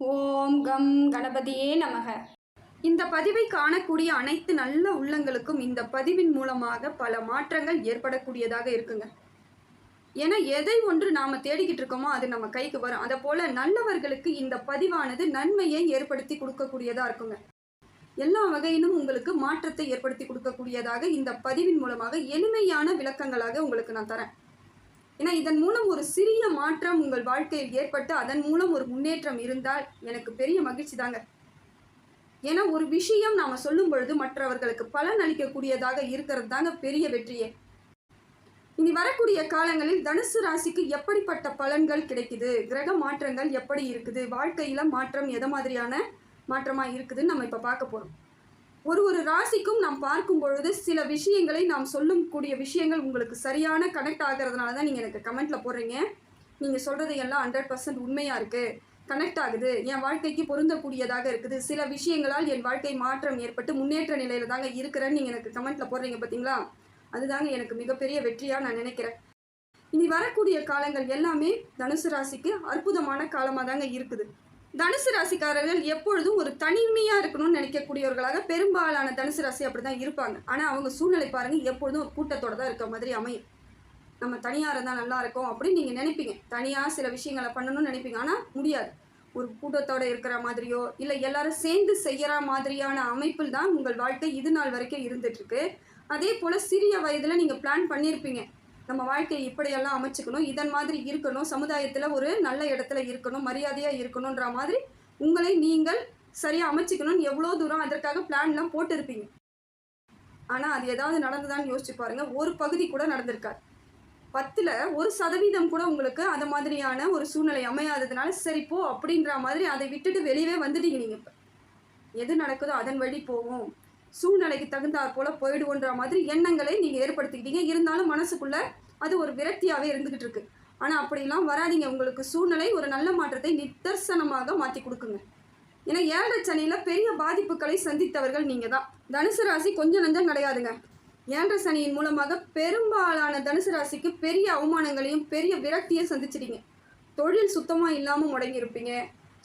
ஓம் come கணபதியே நமக. இந்த பதிவை காணக்கூடிய அனைத்து நல்ல உள்ளங்களுக்கும் இந்த பதிவின் மூலமாக பல மாற்றங்கள் ஏற்படக்கூடியதாக இருக்குங்க. ஏன்னா எதை ஒன்று நாம் தேடிக்கிட்டு இருக்கோமோ அது நம்ம கைக்கு வரும். அதை போல் நல்லவர்களுக்கு இந்த பதிவானது நன்மையை ஏற்படுத்தி கொடுக்கக்கூடியதாக இருக்குங்க. எல்லா வகையிலும் உங்களுக்கு மாற்றத்தை ஏற்படுத்தி கொடுக்கக்கூடியதாக இந்த பதிவின் மூலமாக எளிமையான விளக்கங்களாக உங்களுக்கு நான் தரேன். ஏன்னா இதன் மூலம் ஒரு சிறிய மாற்றம் உங்கள் வாழ்க்கையில் ஏற்பட்டு அதன் மூலம் ஒரு முன்னேற்றம் இருந்தால் எனக்கு பெரிய மகிழ்ச்சி தாங்க. ஏன்னா ஒரு விஷயம் நாம் சொல்லும் பொழுது மற்றவர்களுக்கு பலன் அளிக்கக்கூடியதாக இருக்கிறது தாங்க பெரிய வெற்றியே. இனி வரக்கூடிய காலங்களில் தனுசு ராசிக்கு எப்படிப்பட்ட பலன்கள் கிடைக்குது, கிரக மாற்றங்கள் எப்படி இருக்குது, வாழ்க்கையில மாற்றம் எதை மாதிரியான மாற்றமாக இருக்குதுன்னு நம்ம இப்போ பார்க்க போகிறோம். ஒரு ராசிக்கும் நாம் பார்க்கும் பொழுது சில விஷயங்களை நாம் சொல்லக்கூடிய விஷயங்கள் உங்களுக்கு சரியான கனெக்ட் ஆகிறதுனால தான் நீங்கள் எனக்கு கமெண்ட்டில் போடுறீங்க. நீங்கள் சொல்கிறது எல்லாம் 100% உண்மையாக இருக்குது, கனெக்ட் ஆகுது, என் வாழ்க்கைக்கு பொருந்தக்கூடியதாக இருக்குது, சில விஷயங்களால் என் வாழ்க்கை மாற்றம் ஏற்பட்டு முன்னேற்ற நிலையில் தாங்க இருக்கிறேன்னு நீங்கள் எனக்கு கமெண்ட்டில் போடுறீங்க பார்த்தீங்களா? அதுதாங்க எனக்கு மிகப்பெரிய வெற்றியாக நான் நினைக்கிறேன். இனி வரக்கூடிய காலங்கள் எல்லாமே தனுசு ராசிக்கு அற்புதமான காலமாக தாங்க இருக்குது. தனுசு ராசிக்காரர்கள் எப்பொழுதும் ஒரு தனிமையாக இருக்கணும்னு நினைக்கக்கூடியவர்களாக பெரும்பாலான தனுசு ராசி அப்படி தான் இருப்பாங்க. ஆனால் அவங்க சூழ்நிலை பாருங்கள், எப்பொழுதும் ஒரு கூட்டத்தோடு தான் இருக்க மாதிரி அமையும். நம்ம தனியாக இருந்தால் நல்லா இருக்கும் அப்படின்னு நீங்கள் நினைப்பீங்க, தனியாக சில விஷயங்களை பண்ணணும்னு நினைப்பீங்க. ஆனால் முடியாது. ஒரு கூட்டத்தோடு இருக்கிற மாதிரியோ இல்லை எல்லாரும் சேர்ந்து செய்கிற மாதிரியான அமைப்பில் தான் உங்கள் வாழ்க்கை இது நாள் வரைக்கும் இருந்துகிட்ருக்கு. அதே போல் சிறிய வயதில் நீங்கள் பிளான் பண்ணியிருப்பீங்க, நம்ம வாழ்க்கையை இப்படியெல்லாம் அமைச்சுக்கணும், இதன் மாதிரி இருக்கணும், சமுதாயத்தில் ஒரு நல்ல இடத்துல இருக்கணும், மரியாதையாக இருக்கணுன்ற மாதிரி உங்களை நீங்கள் சரியாக அமைச்சிக்கணும்னு எவ்வளோ தூரம் அதற்காக பிளான்லாம் போட்டிருப்பீங்க. ஆனால் அது ஏதாவது நடந்ததான்னு யோசிச்சு பாருங்கள், ஒரு பகுதி கூட நடந்திருக்காது. 10ல் 1% கூட உங்களுக்கு அது மாதிரியான ஒரு சூழ்நிலை அமையாததுனால சரிப்போ அப்படின்ற மாதிரி அதை விட்டுட்டு வெளியே வந்துட்டீங்க. நீங்கள் இப்போ எது நடக்குதோ அதன் வழி போவோம், சூழ்நிலைக்கு தகுந்தாற் போல் போயிடுவோன்ற மாதிரி எண்ணங்களை நீங்கள் ஏற்படுத்திக்கிட்டீங்க. இருந்தாலும் மனசுக்குள்ளே அது ஒரு விரக்தியாகவே இருந்துக்கிட்டு இருக்கு. ஆனால் அப்படிலாம் வராதிங்க. உங்களுக்கு சூழ்நிலை ஒரு நல்ல மாற்றத்தை நிதர்சனமாக மாற்றி கொடுக்குங்க. ஏன்னா 7 சனியில் பெரிய பாதிப்புகளை சந்தித்தவர்கள் நீங்கள் தான். தனுசு ராசி கொஞ்சம் நஞ்சம் கிடையாதுங்க. 7 சனியின் மூலமாக பெரும்பாலான தனுசு ராசிக்கு பெரிய அவமானங்களையும் பெரிய விரக்தியும் சந்திச்சிட்டீங்க. தொழில் சுத்தமாக இல்லாமல் முடங்கியிருப்பீங்க,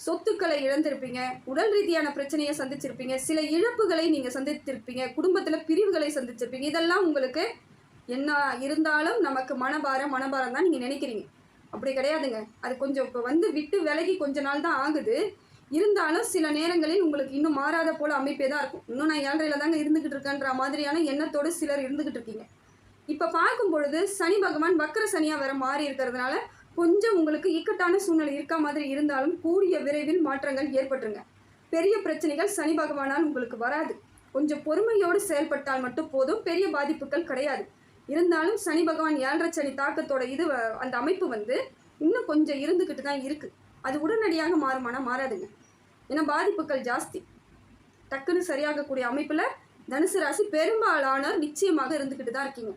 சொத்துக்களை இழந்திருப்பீங்க, உடல் ரீதியான பிரச்சனையை சந்திச்சிருப்பீங்க, சில இழப்புகளை நீங்கள் சந்தித்திருப்பீங்க, குடும்பத்தில் பிரிவுகளை சந்திச்சிருப்பீங்க. இதெல்லாம் உங்களுக்கு என்ன இருந்தாலும் நமக்கு மனபாரம் தான் நீங்கள் நினைக்கிறீங்க. அப்படி கிடையாதுங்க. அது கொஞ்சம் இப்போ விட்டு விலகி கொஞ்ச நாள் தான் ஆகுது. இருந்தாலும் சில நேரங்களில் உங்களுக்கு இன்னும் மாறாத போல் அமைப்பே தான் இருக்கும். இன்னும் நான் 7ல் தாங்க இருந்துக்கிட்டு இருக்கேன்ற மாதிரியான எண்ணத்தோடு சிலர் இருந்துக்கிட்டு இருக்கீங்க. இப்போ பார்க்கும் பொழுது சனி பகவான் வக்கர சனியாக வேற மாறி இருக்கிறதுனால கொஞ்சம் உங்களுக்கு இக்கட்டான சூழ்நிலை இருக்க மாதிரி இருந்தாலும் கூடிய விரைவில் மாற்றங்கள் ஏற்பட்டுருங்க. பெரிய பிரச்சனைகள் சனி பகவானால் உங்களுக்கு வராது. கொஞ்சம் பொறுமையோடு செயல்பட்டால் மட்டும் போதும், பெரிய பாதிப்புகள் கிடையாது. இருந்தாலும் சனி பகவான் 7 சனி தாக்கத்தோட அந்த அமைப்பு இன்னும் கொஞ்சம் இருந்துக்கிட்டு தான் இருக்குது. அது உடனடியாக மாறுமானா மாறாதுங்க. ஏன்னா பாதிப்புகள் ஜாஸ்தி. டக்குன்னு சரியாகக்கூடிய அமைப்பில் தனுசு ராசி பெரும்பாலானோர் நிச்சயமாக இருந்துக்கிட்டு தான் இருக்கீங்க.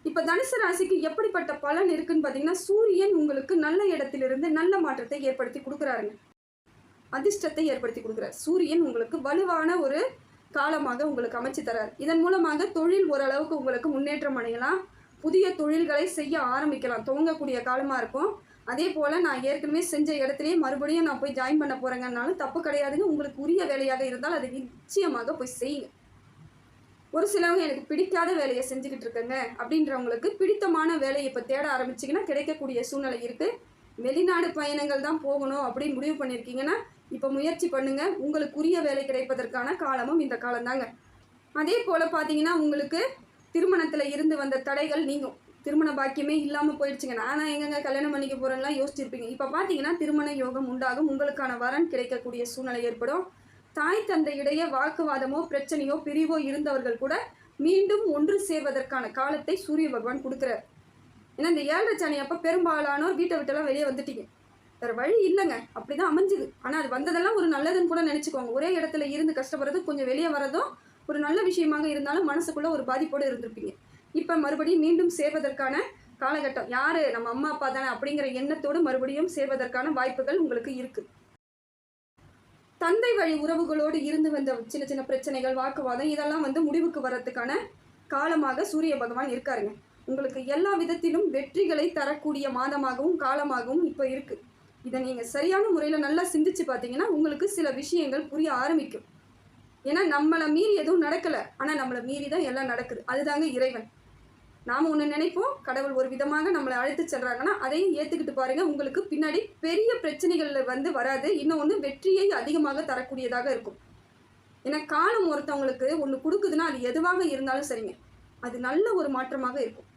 இப்போ தனுசு ராசிக்கு எப்படிப்பட்ட பலன் இருக்குன்னு பார்த்தீங்கன்னா, சூரியன் உங்களுக்கு நல்ல இடத்திலிருந்து நல்ல மாற்றத்தை ஏற்படுத்தி கொடுக்குறாருங்க. அதிர்ஷ்டத்தை ஏற்படுத்தி கொடுக்குறாரு. சூரியன் உங்களுக்கு வலுவான ஒரு காலமாக உங்களுக்கு அமைச்சு தரார். இதன் மூலமாக தொழில் ஓரளவுக்கு உங்களுக்கு முன்னேற்றம் அடையலாம், புதிய தொழில்களை செய்ய ஆரம்பிக்கலாம், துவங்கக்கூடிய காலமாக இருக்கும். அதே போல் நான் ஏற்கனவே செஞ்ச இடத்துலையே மறுபடியும் நான் போய் ஜாயின் பண்ண போகிறேங்கன்னாலும் தப்பு கிடையாதுங்க. உங்களுக்கு உரிய வேலையாக இருந்தால் அதை நிச்சயமாக போய் செய்யுங்க. ஒரு சிலவங்க எனக்கு பிடிக்காத வேலையை செஞ்சுக்கிட்டு இருக்கேங்க அப்படின்றவங்களுக்கு பிடித்தமான வேலையை இப்போ தேட ஆரம்பிச்சிங்கன்னா கிடைக்கக்கூடிய சூழ்நிலை இருக்குது. வெளிநாடு பயணங்கள் தான் போகணும் அப்படின்னு முடிவு பண்ணியிருக்கீங்கன்னா இப்போ முயற்சி பண்ணுங்கள். உங்களுக்கு உரிய வேலை கிடைப்பதற்கான காலமும் இந்த காலம்தாங்க. அதே போல் பார்த்தீங்கன்னா உங்களுக்கு திருமணத்தில் இருந்து வந்த தடைகள் நீங்கும். திருமண பாக்கியமே இல்லாமல் போயிடுச்சுங்க. நானாக எங்கெங்க கல்யாணம் பண்ணிக்க போகிறேன்லாம் யோசிச்சிருப்பீங்க. இப்போ பார்த்தீங்கன்னா திருமண யோகம் உண்டாகும், உங்களுக்கான வரன் கிடைக்கக்கூடிய சூழ்நிலை ஏற்படும். தாய் தந்தை இடையே வாக்குவாதமோ பிரச்சனையோ பிரிவோ இருந்தவர்கள் கூட மீண்டும் ஒன்று சேர்வதற்கான காலத்தை சூரிய பகவான் கொடுக்குறார். ஏன்னா இந்த 7 சனி அப்போ பெரும்பாலானோர் வீட்டை விட்டெல்லாம் வெளியே வந்துட்டீங்க. வேறு வழி இல்லைங்க, அப்படி தான் அமைஞ்சுது. ஆனால் அது வந்ததெல்லாம் ஒரு நல்லதுன்னு கூட நினச்சிக்கோங்க. ஒரே இடத்துல இருந்து கஷ்டப்படுறது கொஞ்சம் வெளியே வரதும் ஒரு நல்ல விஷயமாக இருந்தாலும் மனசுக்குள்ளே ஒரு பாதிப்போடு இருந்திருப்பீங்க. இப்போ மறுபடியும் மீண்டும் சேர்வதற்கான காலகட்டம். யார் நம்ம அம்மா அப்பா தானே அப்படிங்கிற எண்ணத்தோடு மறுபடியும் சேர்வதற்கான வாய்ப்புகள் உங்களுக்கு இருக்குது. தந்தை வழி உறவுகளோடு இருந்து வந்த சின்ன சின்ன பிரச்சனைகள், வாக்குவாதம் இதெல்லாம் முடிவுக்கு வர்றதுக்கான காலமாக சூரிய பகவான் இருக்காருங்க. உங்களுக்கு எல்லா விதத்திலும் வெற்றிகளை தரக்கூடிய மாதமாகவும் காலமாகவும் இப்போ இருக்குது. இதை நீங்கள் சரியான முறையில் நல்லா சிந்திச்சு பார்த்தீங்கன்னா உங்களுக்கு சில விஷயங்கள் புரிய ஆரம்பிக்கும். ஏன்னா நம்மளை மீறி எதுவும் நடக்கலை, ஆனால் நம்மளை மீறி தான் எல்லாம் நடக்குது. அதுதாங்க இறைவன். நாம் ஒன்று நினைப்போம், கடவுள் ஒரு விதமாக நம்மளை அழைத்து செல்கிறாங்கன்னா அதையும் ஏற்றுக்கிட்டு பாருங்கள். உங்களுக்கு பின்னாடி பெரிய பிரச்சனைகளில் வராது. இன்னொன்று வெற்றியை அதிகமாக தரக்கூடியதாக இருக்கும். ஏன்னா காலம் ஒருத்தவங்களுக்கு ஒன்று கொடுக்குதுன்னா அது எதுவாக இருந்தாலும் சரிங்க, அது நல்ல ஒரு மாற்றமாக இருக்கும்,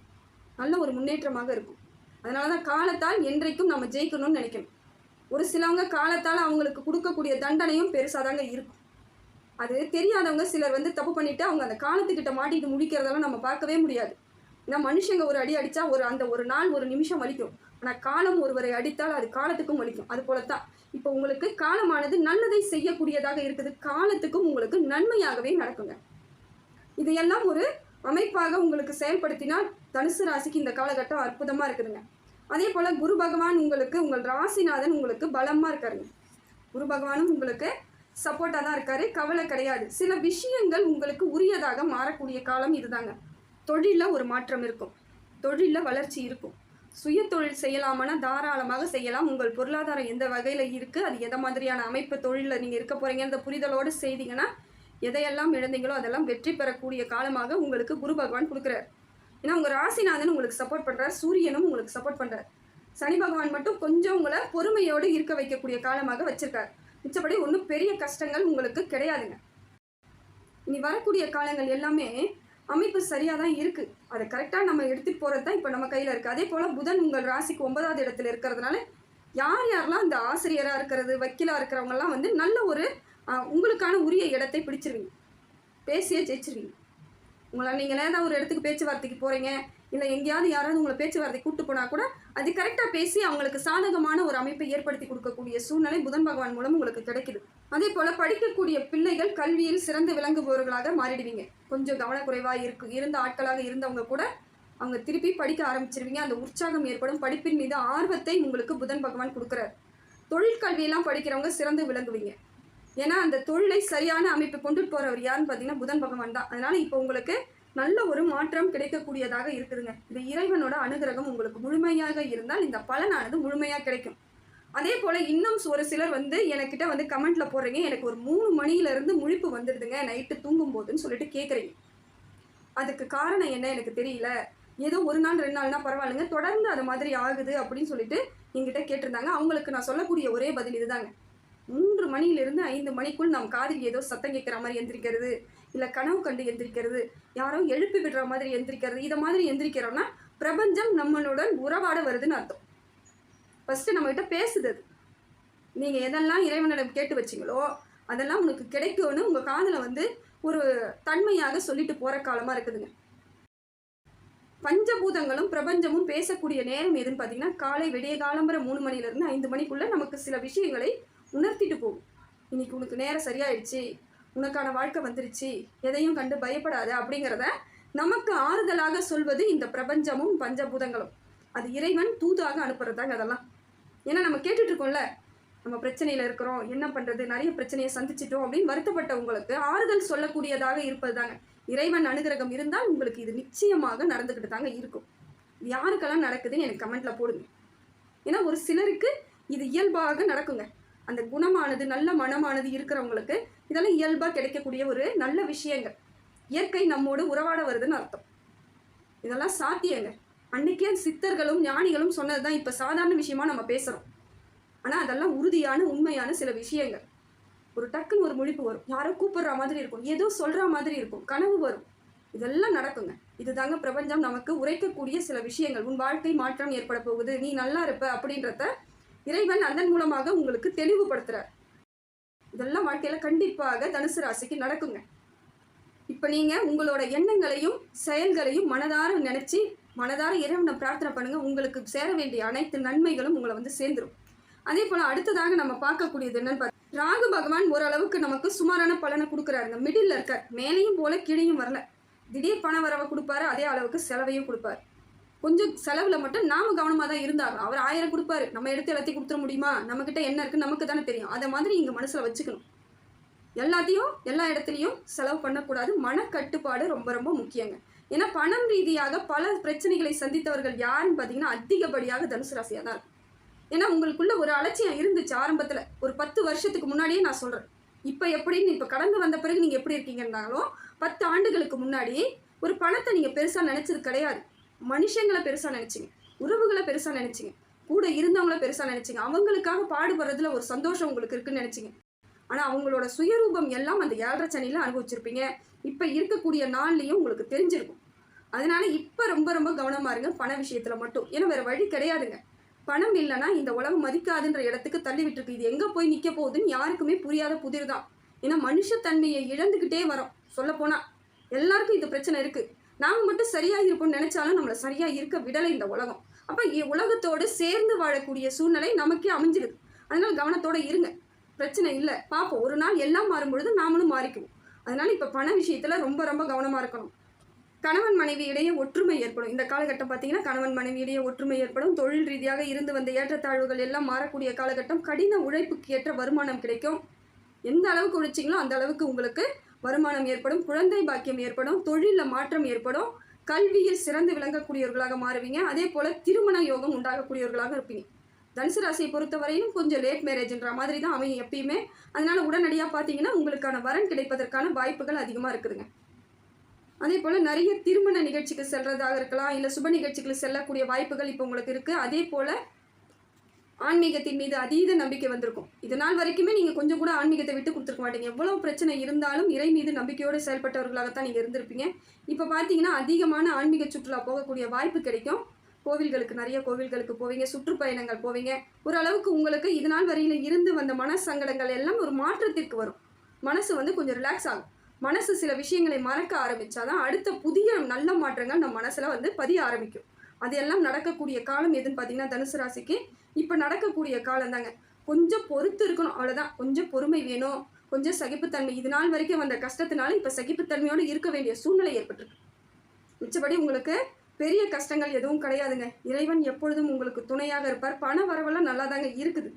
நல்ல ஒரு முன்னேற்றமாக இருக்கும். அதனால தான் காலத்தால் என்றைக்கும் நம்ம ஜெயிக்கணும்னு நினைக்கணும். ஒரு சிலவங்க காலத்தால் அவங்களுக்கு கொடுக்கக்கூடிய தண்டனையும் பெருசாக தாங்க இருக்கும். அது தெரியாதவங்க சிலர் தப்பு பண்ணிவிட்டு அவங்க அந்த காலத்துக்கிட்ட மாட்டிட்டு முடிக்கிறதெல்லாம் நம்ம பார்க்கவே முடியாது. ஏன்னா மனுஷங்க ஒரு அடி அடித்தா அந்த ஒரு நாள் ஒரு நிமிஷம் வலிக்கும். ஆனால் காலம் ஒருவரை அடித்தால் அது காலத்துக்கும் வலிக்கும். அது போலத்தான் இப்போ உங்களுக்கு காலமானது நல்லதை செய்யக்கூடியதாக இருக்குது, காலத்துக்கும் உங்களுக்கு நன்மையாகவே நடக்குங்க. இதையெல்லாம் ஒரு அமைப்பாக உங்களுக்கு செயல்படுத்தினால் தனுசு ராசிக்கு இந்த காலகட்டம் அற்புதமாக இருக்குதுங்க. அதே போல் குரு பகவான் உங்களுக்கு உங்கள் ராசிநாதன் உங்களுக்கு பலமாக இருக்காருங்க. குரு பகவானும் உங்களுக்கு சப்போர்ட்டாக தான் இருக்காரு, கவலை கிடையாது. சில விஷயங்கள் உங்களுக்கு உரியதாக மாறக்கூடிய காலம் இதுதாங்க. தொழிலில் ஒரு மாற்றம் இருக்கும், தொழிலில் வளர்ச்சி இருக்கும். சுய தொழில் செய்யலாமான்னா தாராளமாக செய்யலாம். உங்கள் பொருளாதாரம் எந்த வகையில் இருக்குது, அது எந்த மாதிரியான அமைப்பு தொழிலில் நீங்கள் இருக்க போகிறீங்க அந்த புரிதலோடு செய்தீங்கன்னா எதையெல்லாம் இழந்தீங்களோ அதெல்லாம் வெற்றி பெறக்கூடிய காலமாக உங்களுக்கு குரு பகவான் கொடுக்குறாரு. ஏன்னா உங்கள் ராசிநாதன் உங்களுக்கு சப்போர்ட் பண்ணுறார், சூரியனும் உங்களுக்கு சப்போர்ட் பண்ணுறார். சனி பகவான் மட்டும் கொஞ்சம் உங்களை பொறுமையோடு இருக்க வைக்கக்கூடிய காலமாக வச்சுருக்கார். மிச்சப்படி ஒன்றும் பெரிய கஷ்டங்கள் உங்களுக்கு கிடையாதுங்க. இனி வரக்கூடிய காலங்கள் எல்லாமே அமைப்பு சரியாக தான் இருக்குது. அதை கரெக்டாக நம்ம எடுத்துகிட்டு போகிறது தான் இப்போ நம்ம கையில் இருக்குது. அதே போல் புதன் உங்கள் ராசிக்கு 9வது இடத்துல இருக்கிறதுனால யாரெல்லாம் இந்த ஆசிரியராக இருக்கிறது, வக்கீலாக இருக்கிறவங்கலாம் நல்ல ஒரு உங்களுக்கான உரிய இடத்தை பிடிச்சிருவீங்க, பேசியே ஜெயிச்சிருவீங்க. நீங்கள் ஏதாவது ஒரு இடத்துக்கு பேச்சுவார்த்தைக்கு போகிறீங்க, இல்லை எங்கேயாவது யாராவது உங்களை பேச்சுவார்த்தை கூப்பிட்டு போனால் கூட அது கரெக்டாக பேசி அவங்களுக்கு சாதகமான ஒரு அமைப்பை ஏற்படுத்தி கொடுக்கக்கூடிய சூழ்நிலை புதன் பகவான் மூலம் உங்களுக்கு கிடைக்குது. அதே போல் படிக்கக்கூடிய பிள்ளைகள் கல்வியில் சிறந்து விளங்குபவர்களாக மாறிடுவீங்க. கொஞ்சம் கவனக்குறைவாக இருந்த ஆட்களாக இருந்தவங்க கூட அவங்க திருப்பி படிக்க ஆரம்பிச்சிருவீங்க. அந்த உற்சாகம் ஏற்படும், படிப்பின் மீது ஆர்வத்தை உங்களுக்கு புதன் பகவான் கொடுக்குறாரு. தொழிற்கல்வியெல்லாம் படிக்கிறவங்க சிறந்து விளங்குவீங்க. ஏன்னா அந்த தொழிலை சரியான அமைப்பு கொண்டுட்டு போகிறவர் யாருன்னு பார்த்தீங்கன்னா புதன் பகவான் தான். அதனால் இப்போ உங்களுக்கு நல்ல ஒரு மாற்றம் கிடைக்கக்கூடியதாக இருக்குதுங்க. இது இறைவனோட அனுகிரகம் உங்களுக்கு முழுமையாக இருந்தால் இந்த பலனானது முழுமையாக கிடைக்கும். அதே போல் இன்னும் ஒரு சிலர் என்கிட்ட கமெண்ட்டில் போடுறீங்க, எனக்கு ஒரு 3 மணியிலேருந்து முழிப்பு வந்துடுதுங்க நைட்டு தூங்கும் போதுன்னு சொல்லிட்டு கேட்குறீங்க. அதுக்கு காரணம் என்ன எனக்கு தெரியல, ஏதோ ஒரு நாள் 2 நாள்னா பரவாயில்லைங்க, தொடர்ந்து அது மாதிரி ஆகுது அப்படின்னு சொல்லிட்டு என்கிட்ட கேட்டிருந்தாங்க. அவங்களுக்கு நான் சொல்லக்கூடிய ஒரே பதில் இதுதாங்க. 3 மணியிலிருந்து 5 மணிக்குள் நம்ம காதில் ஏதோ சத்தம் கேட்குற மாதிரி எந்திரிக்கிறது, இல்லை கனவு கண்டு எந்திரிக்கிறது, யாரோ எழுப்பி விடுற மாதிரி எந்திரிக்கிறது, இதை மாதிரி எந்திரிக்கிறோன்னா பிரபஞ்சம் நம்மளுடன் உறவாட வருதுன்னு அர்த்தம். ஃபஸ்ட்டு நம்மகிட்ட பேசுது. நீங்கள் எதெல்லாம் இறைவனிடம் கேட்டு வச்சிங்களோ அதெல்லாம் உனக்கு கிடைக்கும்னு உங்கள் காதில் ஒரு தன்மையாக சொல்லிட்டு போகிற காலமாக இருக்குதுங்க. பஞ்சபூதங்களும் பிரபஞ்சமும் பேசக்கூடிய நேரம் எதுன்னு பார்த்தீங்கன்னா காலை விடிய காலம்பர 3 மணிலேருந்து 5 மணிக்குள்ளே நமக்கு சில விஷயங்களை உணர்த்திட்டு போகும். இன்னைக்கு உனக்கு நேரம் சரியாயிடுச்சு, உனக்கான வாழ்க்கை வந்துருச்சு, எதையும் கண்டு பயப்படாத அப்படிங்கிறத நமக்கு ஆறுதலாக சொல்வது இந்த பிரபஞ்சமும் பஞ்சபூதங்களும். அது இறைவன் தூதாக அனுப்புறதாங்க அதெல்லாம். ஏன்னா நம்ம கேட்டுட்டு இருக்கோம்ல, நம்ம பிரச்சனையில் இருக்கிறோம், என்ன பண்ணுறது, நிறைய பிரச்சனையை சந்திச்சிட்டோம் அப்படின்னு வருத்தப்பட்ட உங்களுக்கு ஆறுதல் சொல்லக்கூடியதாக இருப்பது தாங்க. இறைவன் அனுகிரகம் இருந்தால் உங்களுக்கு இது நிச்சயமாக நடந்துக்கிட்டு தாங்க இருக்கும். யாருக்கெல்லாம் நடக்குதுன்னு எனக்கு கமெண்ட்டில் போடுங்க. ஏன்னா ஒரு சிலருக்கு இது இயல்பாக நடக்குங்க. அந்த குணமானது நல்ல மனமானது இருக்கிறவங்களுக்கு இதெல்லாம் இயல்பாக கிடைக்கக்கூடிய ஒரு நல்ல விஷயங்கள். இயற்கை நம்மோடு உறவாட வருதுன்னு அர்த்தம். இதெல்லாம் சாத்தியங்க. அன்றைக்கே சித்தர்களும் ஞானிகளும் சொன்னது தான் இப்போ சாதாரண விஷயமா நம்ம பேசுகிறோம். ஆனால் அதெல்லாம் உறுதியான உண்மையான சில விஷயங்கள். ஒரு டக்குன்னு ஒரு முழிப்பு வரும், யாரோ கூப்பிடுற மாதிரி இருக்கும், ஏதோ சொல்கிற மாதிரி இருக்கும், கனவு வரும், இதெல்லாம் நடக்குங்க. இதுதாங்க பிரபஞ்சம் நமக்கு உரைக்கக்கூடிய சில விஷயங்கள். உன் வாழ்க்கை மாற்றம் ஏற்பட போகுது, நீ நல்லா இருப்ப அப்படின்றத இறைவன் அதன் மூலமாக உங்களுக்கு தெளிவுபடுத்துகிறார். இதெல்லாம் வாழ்க்கையில் கண்டிப்பாக தனுசு ராசிக்கு நடக்குங்க. இப்போ நீங்கள் உங்களோட எண்ணங்களையும் செயல்களையும் மனதார நினச்சி மனதார இறைவனை பிரார்த்தனை பண்ணுங்கள். உங்களுக்கு சேர வேண்டிய அனைத்து நன்மைகளும் உங்களை சேர்ந்துடும். அதே போல் அடுத்ததாக நம்ம பார்க்கக்கூடியது என்னன்னு பார்த்தா ராகு பகவான் ஓரளவுக்கு நமக்கு சுமாரான பலனை கொடுக்குறாருங்க. மிடில் இருக்கார், மேலேயும் போல கீழையும் வரல. திடீர் பண வரவை கொடுப்பாரு, அதே அளவுக்கு செலவையும் கொடுப்பார். கொஞ்சம் செலவில் மட்டும் நாம் கவனமாக தான் இருந்தாலும் அவர் 1000 கொடுப்பாரு, நம்ம எடுத்து எல்லாத்தையும் கொடுத்துட முடியுமா, நம்மக்கிட்ட என்ன இருக்குன்னு நமக்கு தானே தெரியும். அதை மாதிரி இங்கே மனசில் வச்சுக்கணும். எல்லாத்தையும் எல்லா இடத்துலையும் செலவு பண்ணக்கூடாது. மனக்கட்டுப்பாடு ரொம்ப ரொம்ப முக்கியங்க. ஏன்னா பணம் ரீதியாக பல பிரச்சனைகளை சந்தித்தவர்கள் யாருன்னு பார்த்தீங்கன்னா அதிகப்படியாக தனுசு ராசியாக தான் இருக்கும். ஏன்னா உங்களுக்குள்ள ஒரு அலட்சியம் இருந்துச்சு ஆரம்பத்தில், ஒரு 10 வருஷத்துக்கு முன்னாடியே நான் சொல்கிறேன். இப்போ எப்படின்னு இப்போ கடந்து வந்த பிறகு நீங்கள் எப்படி இருக்கீங்கன்னாலும் 10 ஆண்டுகளுக்கு முன்னாடி ஒரு பணத்தை நீங்கள் பெருசாக நினச்சது கிடையாது. மனுஷங்களை பெருசாக நினச்சிங்க, உறவுகளை பெருசாக நினச்சிங்க, கூட இருந்தவங்கள பெருசாக நினச்சிங்க, அவங்களுக்காக பாடுபடுறதுல ஒரு சந்தோஷம் உங்களுக்கு இருக்குன்னு நினச்சிங்க. ஆனால் அவங்களோட சுயரூபம் எல்லாம் அந்த 7.5 சனியில் அனுபவிச்சிருப்பீங்க. இப்போ இருக்கக்கூடிய நாள்லேயும் உங்களுக்கு தெரிஞ்சிருக்கும். அதனால இப்போ ரொம்ப ரொம்ப கவனமாக இருங்க பண விஷயத்தில் மட்டும். ஏன்னா வேறு வழி கிடையாதுங்க. பணம் இல்லைன்னா இந்த உலகம் மதிக்காதுன்ற இடத்துக்கு தள்ளி விட்டுருக்கு. இது எங்கே போய் நிற்க போகுதுன்னு யாருக்குமே புரியாத புதிர் தான். ஏன்னா மனுஷத்தன்மையை இழந்துக்கிட்டே வரோம். சொல்லப்போனால் எல்லாருக்கும் இந்த பிரச்சனை இருக்குது. நாம் மட்டும் சரியாக இருப்போம்னு நினச்சாலும் நம்மளை சரியாக இருக்க விடலை இந்த உலகம். அப்போ உலகத்தோடு சேர்ந்து வாழக்கூடிய சூழ்நிலை நமக்கே அமைஞ்சிருது. அதனால் கவனத்தோடு இருங்க. பிரச்சனை இல்லை, பார்ப்போம். ஒரு நாள் எல்லாம் மாறும்பொழுது நாமளும் மாறிக்குவோம். அதனால் இப்போ பண விஷயத்தில் ரொம்ப ரொம்ப கவனமாக இருக்கணும். கணவன் மனைவி இடையே ஒற்றுமை ஏற்படும். இந்த காலகட்டம் பார்த்தீங்கன்னா கணவன் மனைவி இடையே ஒற்றுமை ஏற்படும். தொழில் ரீதியாக இருந்து வந்த ஏற்றத்தாழ்வுகள் எல்லாம் மாறக்கூடிய காலகட்டம். கடின உழைப்புக்கு ஏற்ற வருமானம் கிடைக்கும். எந்த அளவுக்கு உழைச்சிங்களோ அந்த அளவுக்கு உங்களுக்கு வருமானம் ஏற்படும். குழந்தை பாக்கியம் ஏற்படும். தொழிலில் மாற்றம் ஏற்படும். கல்வியில் சிறந்து விளங்கக்கூடியவர்களாக மாறுவீங்க. அதே போல் திருமண யோகம் உண்டாகக்கூடியவர்களாக இருப்பீங்க. தனுசு ராசியை பொறுத்தவரையிலும் கொஞ்சம் லேட் மேரேஜ்ன்ற மாதிரி தான் அமையும் எப்பயுமே. அதனால் உடனடியாக பார்த்தீங்கன்னா உங்களுக்கான வரன் கிடைப்பதற்கான வாய்ப்புகள் அதிகமாக இருக்குதுங்க. அதே போல் நிறைய திருமண நிகழ்ச்சிக்கு செல்றதாக இருக்கலாம், இல்லை சுப நிகழ்ச்சிகளுக்கு செல்லக்கூடிய வாய்ப்புகள் இப்போ உங்களுக்கு இருக்குது. அதே போல் ஆன்மீகத்தின் மீது அதீத நம்பிக்கை வந்திருக்கும். இது நாள் வரைக்குமே நீங்கள் கொஞ்சம் கூட ஆன்மீகத்தை விட்டு கொடுத்துருக்க மாட்டீங்க. எவ்வளோ பிரச்சனை இருந்தாலும் இறை மீது நம்பிக்கையோடு செயல்பட்டவர்களாகத்தான் நீங்கள் இருந்திருப்பீங்க. இப்போ பார்த்தீங்கன்னா அதிகமான ஆன்மீக சுற்றுலா போகக்கூடிய வாய்ப்பு கிடைக்கும். கோவில்களுக்கு நிறைய கோவில்களுக்கு போவீங்க, சுற்றுப்பயணங்கள் போவீங்க. ஓரளவுக்கு உங்களுக்கு இது நாள் வரையில் இருந்து வந்த மன சங்கடங்கள் எல்லாம் ஒரு மாற்றத்திற்கு வரும். மனசு கொஞ்சம் ரிலாக்ஸ் ஆகும். மனசு சில விஷயங்களை மறக்க ஆரம்பித்தாதான் அடுத்த புதிய நல்ல மாற்றங்கள் நம்ம மனசில் பதிய ஆரம்பிக்கும். அது எல்லாம் நடக்கக்கூடிய காலம் எதுன்னு பார்த்தீங்கன்னா தனுசு ராசிக்கு இப்போ நடக்கக்கூடிய காலம் தாங்க. கொஞ்சம் பொறுத்து இருக்கணும், அவ்வளோதான். கொஞ்சம் பொறுமை வேணும், கொஞ்சம் சகிப்புத்தன்மை. இது நாள் வரைக்கும் வந்த கஷ்டத்தினால இப்போ சகிப்புத்தன்மையோடு இருக்க வேண்டிய சூழ்நிலை ஏற்பட்டிருக்கு. மிச்சபடி உங்களுக்கு பெரிய கஷ்டங்கள் எதுவும் கிடையாதுங்க. இறைவன் எப்பொழுதும் உங்களுக்கு துணையாக இருப்பார். பண வரவெல்லாம் நல்லா தாங்க இருக்குது.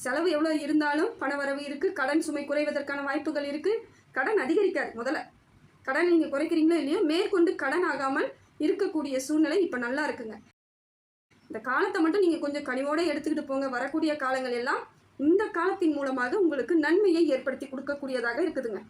செலவு எவ்வளோ இருந்தாலும் பண வரவு இருக்குது. கடன் சுமை குறைவதற்கான வாய்ப்புகள் இருக்குது. கடன் அதிகரிக்காது. முதல்ல கடன் நீங்கள் குறைக்கிறீங்களோ இல்லையோ, மேற்கொண்டு கடன் ஆகாமல் இருக்கக்கூடிய சூழ்நிலை இப்போ நல்லா இருக்குங்க. இந்த காலத்தை மட்டும் நீங்கள் கொஞ்சம் கனிவோடு எடுத்துக்கிட்டு போங்க. வரக்கூடிய காலங்கள் எல்லாம் இந்த காலத்தின் மூலமாக உங்களுக்கு நன்மையை ஏற்படுத்தி கொடுக்கக்கூடியதாக இருக்குதுங்க.